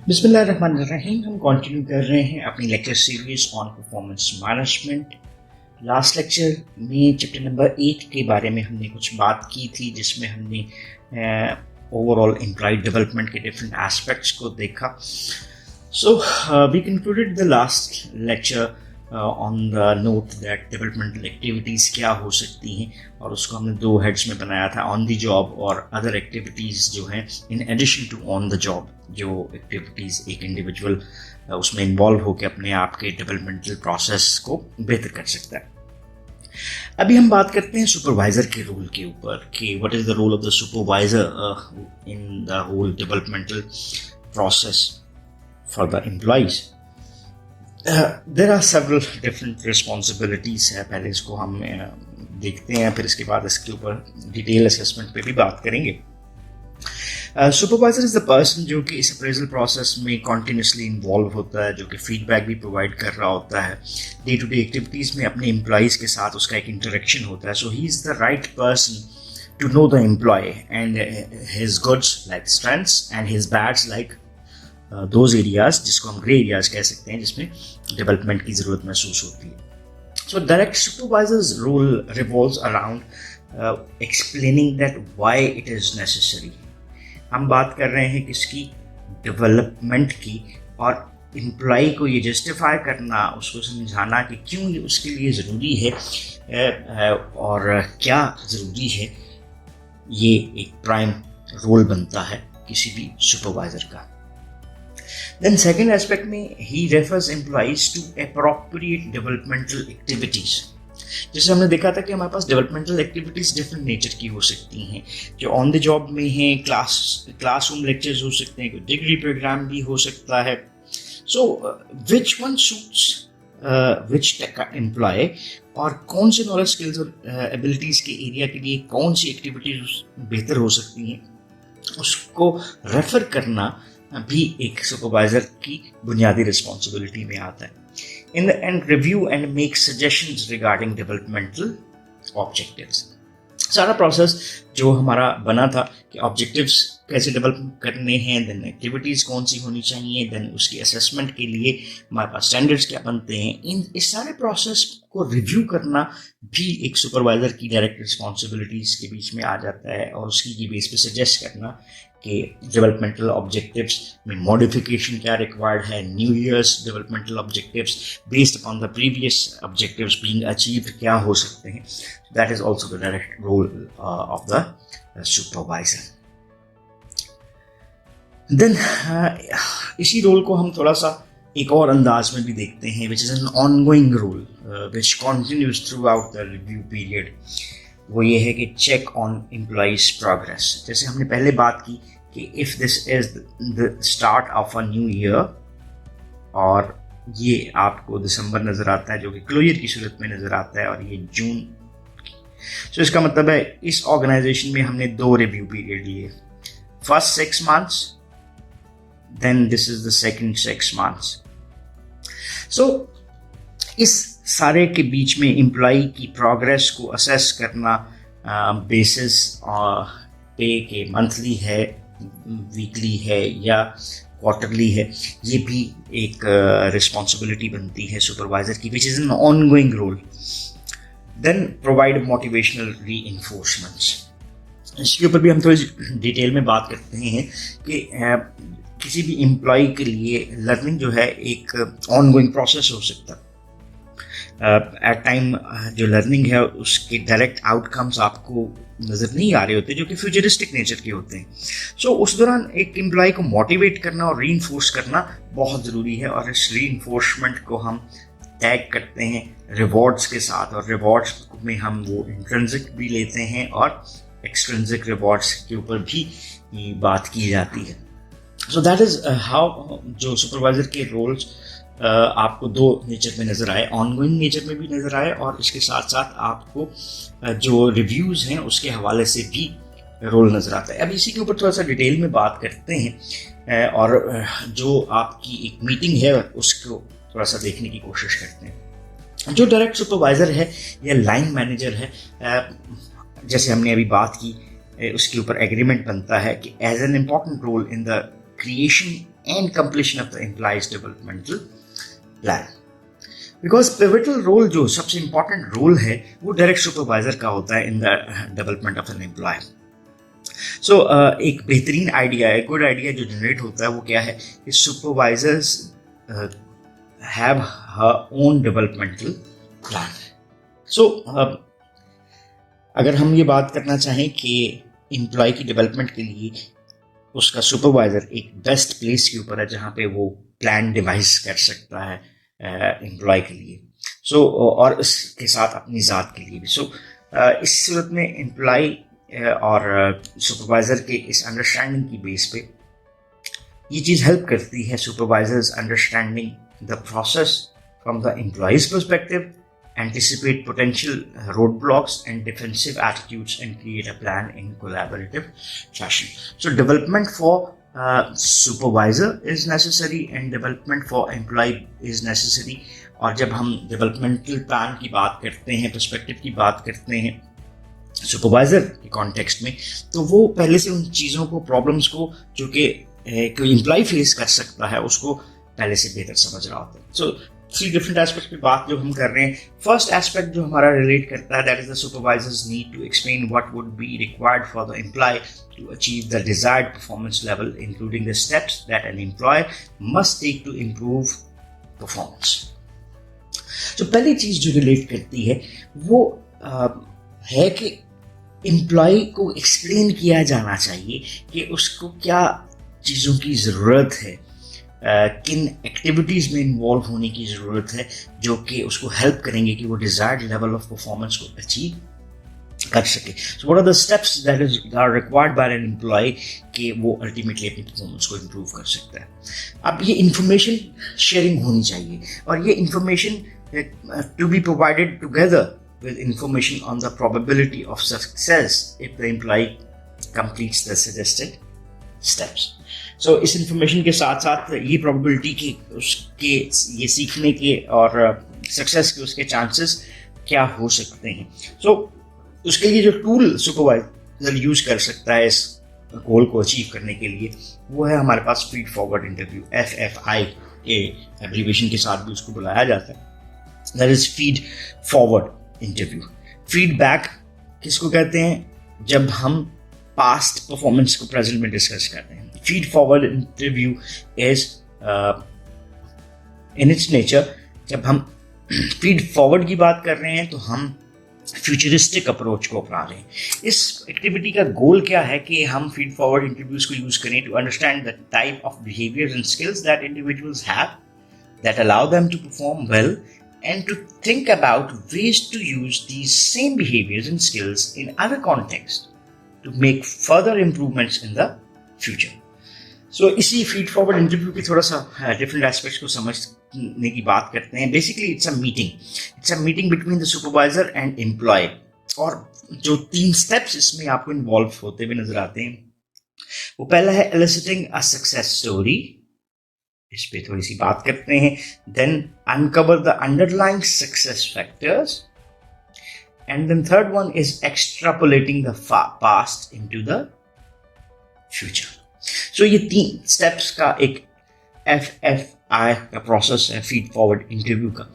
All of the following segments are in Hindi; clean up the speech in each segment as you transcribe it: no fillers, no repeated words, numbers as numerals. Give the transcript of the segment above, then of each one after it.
बिस्मिल्लाहिर्रहमानिर्रहीम। हम कंटिन्यू कर रहे हैं अपनी lecture series on performance management. Last lecture में चैप्टर नंबर 8 के बारे में हमने कुछ बात की थी, जिसमें हमने ओवरऑल एम्प्लॉय डेवलपमेंट के डिफरेंट एस्पेक्ट्स को देखा। So we concluded the last lecture on the note that developmental activities क्या हो सकती हैं, और उसको हमने दो हेड्स में बनाया था, ऑन द जॉब और अदर एक्टिविटीज़ जो हैं in addition to on the job. जो एक्टिविटीज़ एक इंडिविजुअल उसमें इन्वॉल्व होकर अपने आप के डेवलपमेंटल प्रोसेस को बेहतर कर सकता है। अभी हम बात करते हैं सुपरवाइज़र के रोल के ऊपर कि what is the role of the supervisor in the whole developmental process for the employees. There are several different responsibilities है। पहले इसको हम देखते हैं, फिर इसके बाद इसके ऊपर डिटेल असेसमेंट पे भी बात करेंगे। सुपरवाइजर इज़ द पर्सन जो कि इस अप्रेजल प्रोसेस में कॉन्टीन्यूसली इन्वॉल्व होता है, जो कि फीडबैक भी प्रोवाइड कर रहा होता है। डे टू डे एक्टिविटीज़ में अपने एम्प्लॉयज़ के साथ उसका एक इंटरेक्शन होता है। So he is the right person to know the employ and his goods like strengths and his bads like those areas, जिसको हम ग्रे एरियाज कह सकते हैं, जिसमें डेवलपमेंट की ज़रूरत महसूस होती है। So direct supervisor's role revolves around explaining that why it is necessary. हम बात कर रहे हैं किसकी? डेवलपमेंट की, और एम्प्लॉय को ये जस्टिफाई करना, उसको समझाना कि क्यों ये उसके लिए ज़रूरी है और क्या ज़रूरी है। ये एक प्राइम रोल बनता है किसी भी सुपरवाइज़र का। देन सेकेंड एस्पेक्ट में ही refers employees to appropriate developmental activities. जैसे हमने देखा था कि हमारे पास डेवलपमेंटल एक्टिविटीज़ डिफरेंट नेचर की हो सकती हैं, जो ऑन द जॉब में हैं, क्लासरूम लेक्चर्स हो सकते हैं, कोई डिग्री प्रोग्राम भी हो सकता है। So which one suits which employ, और कौन से नॉलेज स्किल्स और एबिलिटीज़ के एरिया के लिए कौन सी एक्टिविटीज बेहतर हो सकती हैं, उसको रेफर करना भी एक सुपरवाइज़र की बुनियादी रिस्पॉन्सिबिलिटी में आता है। In the end, review and make suggestions regarding developmental objectives. सारा प्रोसेस जो हमारा बना था कि ऑब्जेक्टिव्स कैसे डेवलप करने हैं, देन एक्टिविटीज़ कौन सी होनी चाहिए, देन उसकी असेसमेंट के लिए हमारे पास स्टैंडर्ड्स क्या बनते हैं, इस सारे प्रोसेस को रिव्यू करना भी एक सुपरवाइज़र की डायरेक्ट रिस्पॉन्सिबिलिटीज़ के बीच में आ जाता है, और उसकी ये बेस पे सजेस्ट करना कि डेवलपमेंटल ऑब्जेक्टिव्स में मॉडिफिकेशन क्या रिक्वायर्ड है, new years developmental objectives based upon the previous objectives being achieved क्या हो सकते हैं। That is also the direct role of the supervisor. Then इसी रोल को हम थोड़ा सा एक और अंदाज में भी देखते हैं, which is an ongoing role which continues throughout the review period. वो ये है कि चेक ऑन एम्प्लॉइज प्रोग्रेस। जैसे हमने पहले बात की कि if this is the start of a new year, और ये आपको दिसंबर नज़र आता है, जो कि क्लोजर की सूरत में नज़र आता है, और ये जून। तो इसका मतलब है इस ऑर्गेनाइजेशन में हमने दो रिव्यू पीरियड लिए, first 6 months, then this is the second 6 months। So इस सारे के बीच में एम्प्लॉय की प्रोग्रेस को असेस करना बेसिस पे के मंथली है, वीकली है या क्वार्टरली है, ये भी एक रिस्पॉन्सिबिलिटी बनती है सुपरवाइजर की, which is an ongoing role. Then provide motivational reinforcements. इसके ऊपर भी हम थोड़ी डिटेल में बात करते हैं कि किसी भी एम्प्लॉय के लिए लर्निंग जो है एक ऑनगोइंग प्रोसेस हो सकता है। एट टाइम जो लर्निंग है उसके डायरेक्ट आउटकम्स आपको नज़र नहीं आ रहे होते, जो कि फ्यूचरिस्टिक नेचर के होते हैं। सो उस दौरान एक एम्प्लॉय को मोटिवेट करना और रीइंफोर्स करना बहुत ज़रूरी है, और इस रीइंफोर्समेंट को हम टैग करते हैं रिवॉर्ड्स के साथ, और रिवॉर्ड्स में हम वो इंट्रिंसिक भी लेते हैं और एक्सट्रिंसिक रिवॉर्ड्स के ऊपर भी बात की जाती है। सो दैट इज़ हाउ जो सुपरवाइज़र के रोल्स आपको दो नेचर में नज़र आए, ऑनगोइंग नेचर में भी नज़र आए, और इसके साथ साथ आपको जो रिव्यूज़ हैं उसके हवाले से भी रोल नज़र आता है। अब इसी के ऊपर थोड़ा सा डिटेल में बात करते हैं, और जो आपकी एक मीटिंग है उसको थोड़ा सा देखने की कोशिश करते हैं। जो डायरेक्ट सुपरवाइज़र है या लाइन मैनेजर है, जैसे हमने अभी बात की, उसके ऊपर एग्रीमेंट बनता है कि as an important role in the creation and completion of the employee's developmental plan. Because pivotal role जो सबसे इंपॉर्टेंट रोल है वो डायरेक्ट सुपरवाइजर का होता है in the development of an employ. So एक बेहतरीन आइडिया है, गुड आइडिया जो जनरेट होता है वो क्या है कि supervisors have her own developmental plan. So अगर हम ये बात करना चाहें कि एम्प्लॉय की डेवलपमेंट के लिए उसका सुपरवाइजर एक बेस्ट प्लेस के ऊपर है जहाँ पे वो प्लान डिवाइस कर सकता है एम्प्लॉय के लिए. सो और इसके साथ अपनी ज़ात के लिए भी. सो इस सूरत में एम्प्लॉय और सुपरवाइज़र के इस अंडरस्टैंडिंग की बेस पे ये चीज़ हेल्प करती है supervisors understanding the process from the employees perspective, anticipate potential roadblocks and defensive attitudes and create a plan in collaborative fashion. So development for supervisor is necessary and development for employee is necessary. और जब हम developmental plan की बात करते हैं, perspective की बात करते हैं supervisor के context में, तो वो पहले से उन चीज़ों को, problems को जो कि कोई employee face कर सकता है उसको पहले से बेहतर समझ रहा होता है. So 3 डिफरेंट एस्पेक्ट की बात जो हम कर रहे हैं. फर्स्ट एस्पेक्ट जो हमारा रिलेट करता है that is the supervisors need to explain what would be required for the employ to achieve the desired performance level including the steps that an employ must take to improve performance. तो पहली चीज जो रिलेट करती है वो है कि एम्प्लॉय को एक्सप्लेन किया जाना चाहिए कि उसको क्या चीज़ों की ज़रूरत है, किन एक्टिविटीज़ में इन्वॉल्व होने की ज़रूरत है जो कि उसको हेल्प करेंगे कि वो डिज़ायर्ड लेवल ऑफ परफॉर्मेंस को अचीव कर सके. So what are the steps that are required by an employ कि वो अल्टीमेटली अपनी परफॉर्मेंस को इम्प्रूव कर सकता है. अब ये इंफॉर्मेशन शेयरिंग होनी चाहिए और ये information to be provided together with information on the probability of success if the employee completes the suggested steps. So इस इंफॉर्मेशन के साथ साथ ये प्रोबेबिलिटी के उसके ये सीखने के और सक्सेस के उसके चांसेस क्या हो सकते हैं. सो उसके लिए जो टूल सुपरवाइजर यूज कर सकता है इस गोल को अचीव करने के लिए वो है हमारे पास फीड फॉरवर्ड इंटरव्यू. FFI के एब्रीविएशन के साथ भी उसको बुलाया जाता है. That is feed forward interview. Feedback किसको कहते हैं? जब हम पास्ट परफॉर्मेंस को प्रेजेंट में डिस्कस करते हैं. Feed forward interview is in its nature, जब हम फीड फॉरवर्ड की बात कर रहे हैं तो हम फ्यूचरिस्टिक अप्रोच को अपना रहे हैं. इस एक्टिविटी का गोल क्या है कि हम फीड फॉरवर्ड इंटरव्यूज को यूज करें to understand the type of behaviours and skills that individuals have that allow them to perform well and to think about ways to use these same behaviors and skills in other contexts to make further improvements in the future. So इसी feed forward interview की थोड़ा सा different aspects को समझने की बात करते हैं. Basically it's a meeting between the supervisor and employee. और जो 3 steps इसमें आपको involve होते हुए नजर आते हैं वो पहला है eliciting a success story. इस पे थोड़ी सी बात करते हैं. Then uncover the underlying success factors. And then third one is extrapolating the past into the future. So ये 3 steps का एक FFI का process है feed forward interview का.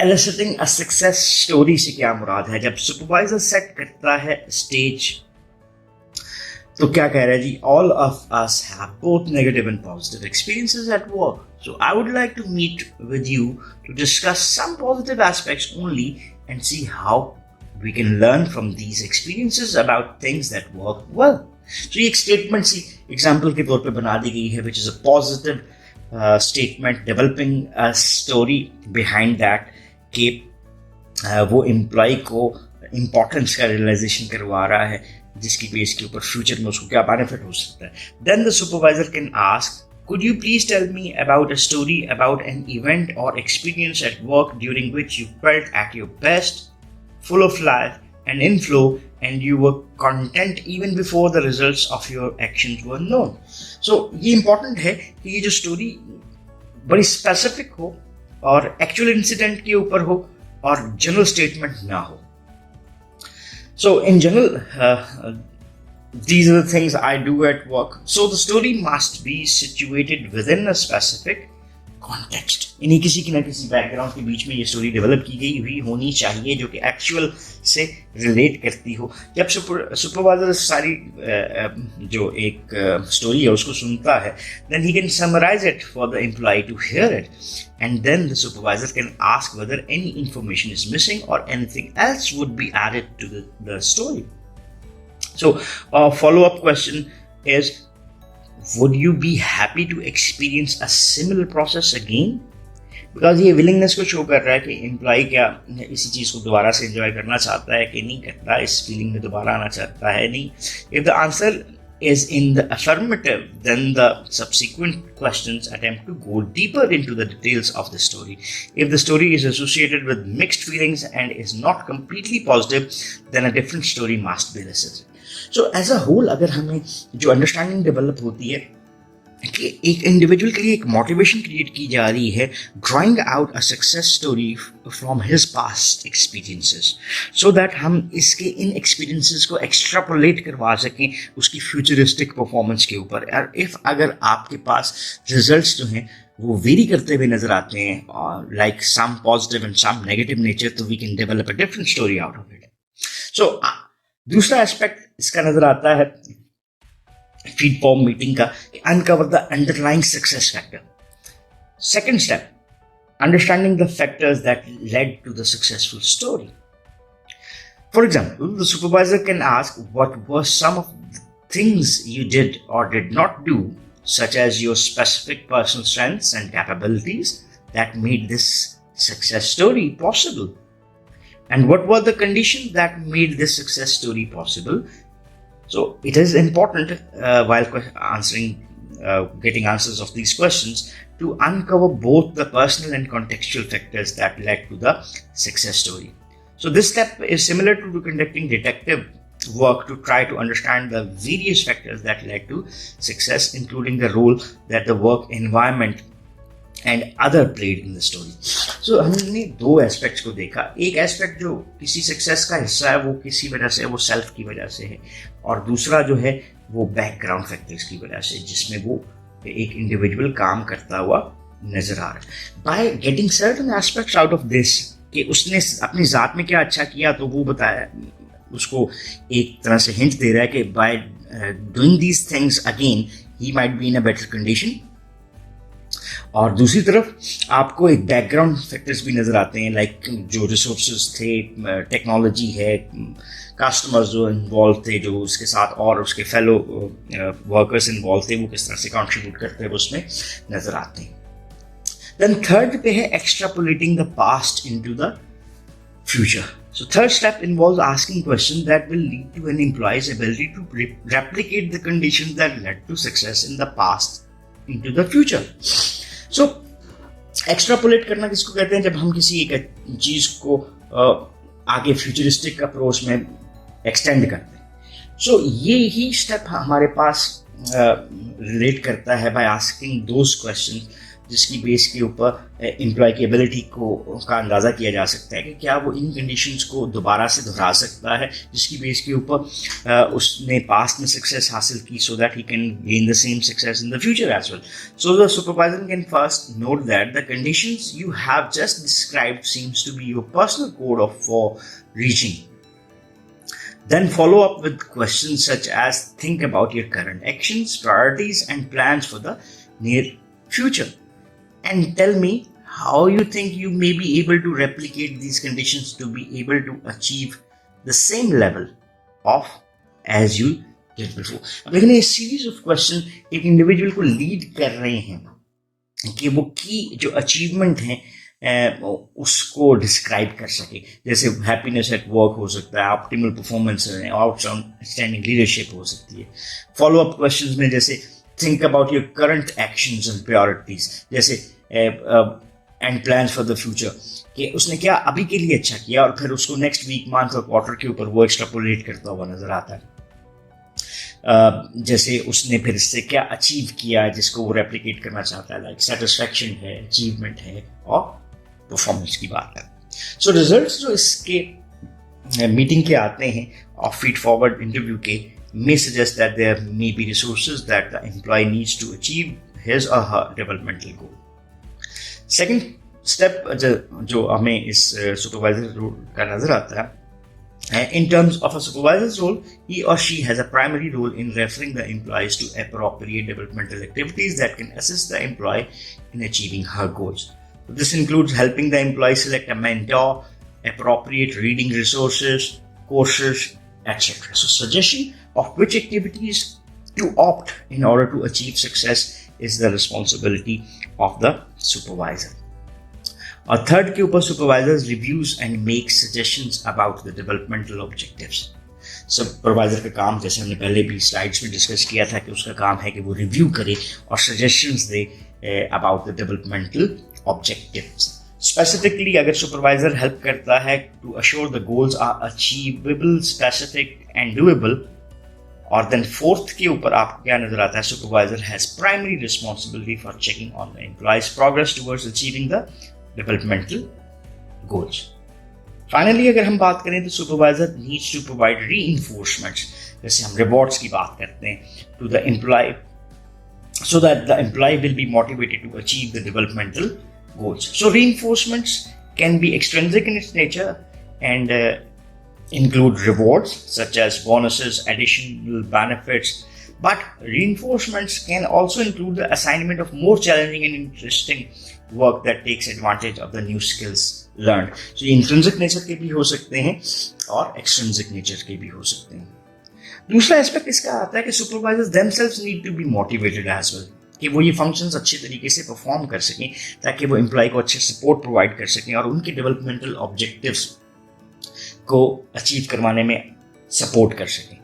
Eliciting a success story से क्या मुराद है? जब supervisor set करता है stage तो क्या कह रहा है जी? All of us have both negative and positive experiences at work. So I would like to meet with you to discuss some positive aspects only and see how we can learn from these experiences about things that work well. So ये एक statement सी example के तौर पे बना दी गई है which is a positive statement developing a story behind that कि वो employee को importance का realization करवा रहा है जिसकी बेस के ऊपर फ्यूचर में उसको क्या बेनिफिट हो सकता है. Then the supervisor can ask, could you please tell me about a story about an event or experience at work during which you felt at your best, full of life and in flow, and you were content even before the results of your actions were known. So ये important है कि ये जो स्टोरी बड़ी स्पेसिफिक हो और एक्चुअल इंसिडेंट के ऊपर हो और जनरल स्टेटमेंट ना हो. So in general, these are the things I do at work. So the story must be situated within a specific context, यानी किसी की ना किसी बैकग्राउंड के बीच में ये स्टोरी डेवलप की गई हुई होनी चाहिए जो कि एक्चुअल से रिलेट करती हो. जब सुपरवाइजर सारी जो एक स्टोरी है उसको सुनता है, then he can summarise it for the employ to hear it, and then the supervisor can ask whether any information is missing और anything else would be added to the story. So, follow-up question is, would you be happy to experience a similar process again? Because ये willingness को show कर रहा है कि employee क्या इसी चीज़ को दोबारा से enjoy करना चाहता है कि नहीं करता, इस feeling में दोबारा आना चाहता है नहीं. If the answer is in the affirmative, then the subsequent questions attempt to go deeper into the details of the story. If the story is associated with mixed feelings and is not completely positive, then a different story must be elicited. So as a whole, अगर हमें जो अंडरस्टैंडिंग डेवलप होती है कि एक इंडिविजुअल के लिए एक मोटिवेशन क्रिएट की जा रही है, drawing out a success story from his past experiences, so that हम इसके इन एक्सपीरियंसेस को एक्स्ट्रापोलेट करवा सकें उसकी फ्यूचरिस्टिक परफॉर्मेंस के ऊपर. और इफ अगर आपके पास रिजल्ट्स जो हैं वो वेरी करते हुए नजर आते हैं, like some positive and some negative nature, तो we can develop a different story out of it. So दूसरा एस्पेक्ट इसका नजर आता है फीड फॉर्म मीटिंग का, uncover the underlying success factor. Second step, understanding the factors that led to the successful story. For example, the supervisor can ask what were some of the things you did और did not do, such as your specific personal strengths and capabilities that made this success story possible. And what were the conditions that made this success story possible? So it is important while getting answers of these questions to uncover both the personal and contextual factors that led to the success story. So this step is similar to conducting detective work to try to understand the various factors that led to success, including the role that the work environment and other played in the story. So हमने दो एस्पेक्ट्स को देखा. एक एस्पेक्ट जो किसी सक्सेस का हिस्सा है वो किसी वजह से, वो सेल्फ की वजह से है, और दूसरा जो है वो बैकग्राउंड फैक्टर्स की वजह से जिसमें वो एक इंडिविजुअल काम करता हुआ नजर आ रहा है. By getting certain aspects out of this, कि उसने अपनी जात में क्या अच्छा किया तो वो बताया, उसको एक तरह से हिंट दे रहा है कि by doing these things again he might be in a better condition. और दूसरी तरफ आपको एक बैकग्राउंड फैक्टर्स भी नज़र आते हैं, लाइक जो रिसोर्सेज थे, टेक्नोलॉजी है, कस्टमर्स जो इन्वॉल्व थे, जो उसके साथ और उसके फेलो वर्कर्स इन्वॉल्व थे, वो किस तरह से कंट्रीब्यूट करते हैं वो उसमें नज़र आते हैं. देन थर्ड पे है extrapolating the past into the future. So third step involves asking questions that will lead to an employee's ability to replicate the conditions that led to success in the past into the future. So extrapolate करना किसको कहते हैं? जब हम किसी एक चीज को आगे फ्यूचरिस्टिक अप्रोच में एक्सटेंड करते हैं. So ये ही स्टेप हमारे पास रिलेट करता है बाय आस्किंग दोज क्वेश्चंस जिसकी बेस के ऊपर एम्प्लॉय की एबिलिटी का अंदाज़ा किया जा सकता है कि क्या वो इन कंडीशंस को दोबारा से दोहरा सकता है जिसकी बेस के ऊपर उसने पास्ट में सक्सेस हासिल की, so that he can gain the same success in the future as well. So the supervisor can first note that the conditions you have just described seems to be your personal code of for reaching. Then follow up with questions such as, think about your current actions, priorities and plans for the near future. And tell me how you think you may be able to replicate these conditions to be able to achieve the same level of as you did before. लेकिन ये series of questions एक individual को lead कर रहे हैं कि वो की जो achievement हैं उसको डिस्क्राइब कर सके. जैसे हैप्पीनेस एट वर्क हो सकता है, ऑप्टिमल परफॉर्मेंस, आउटस्टैंडिंग लीडरशिप हो सकती है. फॉलो अप क्वेश्चंस में जैसे think about your current actions and priorities, जैसे and plans for the future, कि उसने क्या अभी के लिए अच्छा किया और फिर उसको नेक्स्ट वीक, मंथ और क्वार्टर के ऊपर वो एक्स्ट्रापोलेट करता हुआ नजर आता है. जैसे उसने फिर इससे क्या अचीव किया जिसको वो रेप्लिकेट करना चाहता है, लाइक सेटिस्फैक्शन है, अचीवमेंट है और परफॉर्मेंस की बात है. सो रिजल्ट्स जो इसके मीटिंग के आते हैं और फीड फॉरवर्ड इंटरव्यू के, may suggest that there may be resources that the employee needs to achieve his or her developmental goal. Second step जो हमें इस supervisor role का नजर आता है, in terms of a supervisor's role, he or she has a primary role in referring the employees to appropriate developmental activities that can assist the employee in achieving her goals. So this includes helping the employee select a mentor, appropriate reading resources, courses, etc. So suggestion of which activities to opt in order to achieve success is the responsibility of the supervisor. और थर्ड के ऊपर supervisors reviews and make suggestions about the developmental objectives. Supervisor का काम, जैसे हमने पहले भी स्लाइड्स में डिस्कस किया था, कि उसका काम है कि वो रिव्यू करे और सजेशंस दे about the developmental objectives. Specifically अगर सुपरवाइजर हेल्प करता है to assure the goals are achievable, specific and doable, और देन फोर्थ के ऊपर आपको क्या नजर आता है, supervisor has primary responsibility for checking on the employees progress towards achieving the developmental goals. Finally, अगर हम बात करें तो supervisor needs to provide reinforcements, जैसे हम rewards की बात करते हैं, to the employee so that the employee will be motivated to achieve the developmental goals. So reinforcements can be extrinsic in its nature and include rewards such as bonuses, additional benefits, but reinforcements can also include the assignment of more challenging and interesting work that takes advantage of the new skills learned. So ये intrinsic nature के भी हो सकते हैं और extrinsic nature के भी हो सकते हैं. दूसरा एस्पेक्ट इसका आता है कि supervisors themselves need to be motivated as well, कि वो ये functions अच्छे तरीके से परफॉर्म कर सकें ताकि वो एम्प्लॉय को अच्छे सपोर्ट प्रोवाइड कर सकें और उनके डेवलपमेंटल ऑब्जेक्टिव्स को अचीव करवाने में सपोर्ट कर सकें.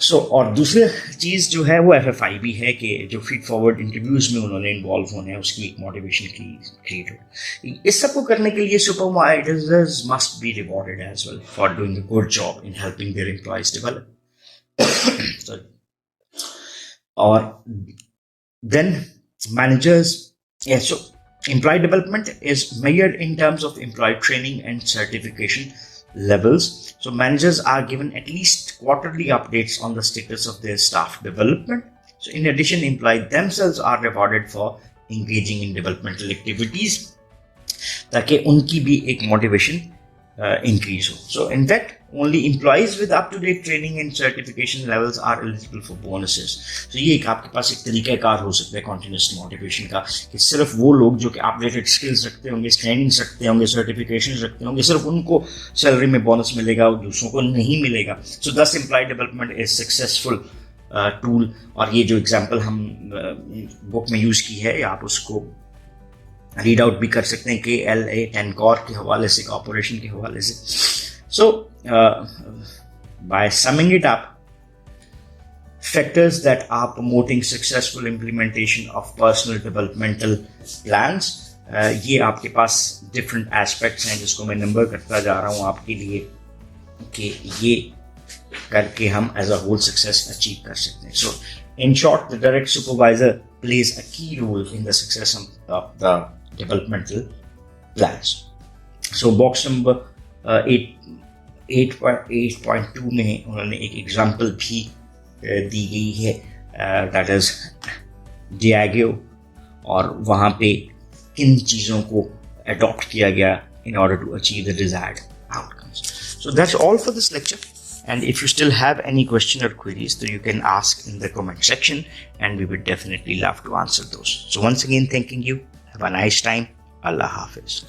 और दूसरी चीज़ जो है वो FFI भी है, कि जो फीड फॉरवर्ड इंटरव्यूज में उन्होंने इन्वॉल्व होना है उसकी एक मोटिवेशन की क्रिएट हो. इस सब को करने के लिए supervisors must be rewarded as well for doing a good job in helping their employees develop. और then managers, so employee development is measured in terms of employee training and certification levels. So managers are given at least quarterly updates on the status of their staff development. So in addition, employees themselves are rewarded for engaging in developmental activities ताकि उनकी भी एक motivation increase हो. So in fact, only employees with up-to-date training and certification levels are eligible for bonuses. So ये एक आपके पास एक तरीक़ाकार हो सकता है continuous motivation का, कि सिर्फ वो लोग जो कि updated skills रखते होंगे, trainings रखते होंगे, certifications रखते होंगे, सिर्फ उनको salary में bonus मिलेगा और दूसरों को नहीं मिलेगा. So thus employee development is successful tool. और ये जो example हम book में use की है, आप उसको रीड आउट भी कर सकते हैं KLA 10 कॉर के हवाले से, कॉर्पोरेशन के हवाले से. So by summing it up, factors that are promoting successful implementation of personal developmental plans, ये आपके पास different aspects हैं जिसको मैं नंबर करता जा रहा हूँ आपके लिए, कि ये करके हम as a whole success achieve कर सकते हैं. So in short, the direct supervisor plays a key role in the success of the developmental plans. So box number 8.2 में उन्होंने एक एग्जाम्पल भी दी गई है, दैट इज डियागो, और वहाँ पे किन चीज़ों को अडॉप्ट किया गया in order to achieve the desired outcomes. So that's all for this lecture. And if you still have any question or queries, then you can ask in the comment section and we would definitely love to answer those. So once again, thanking you. Have a nice time. Allah Hafiz.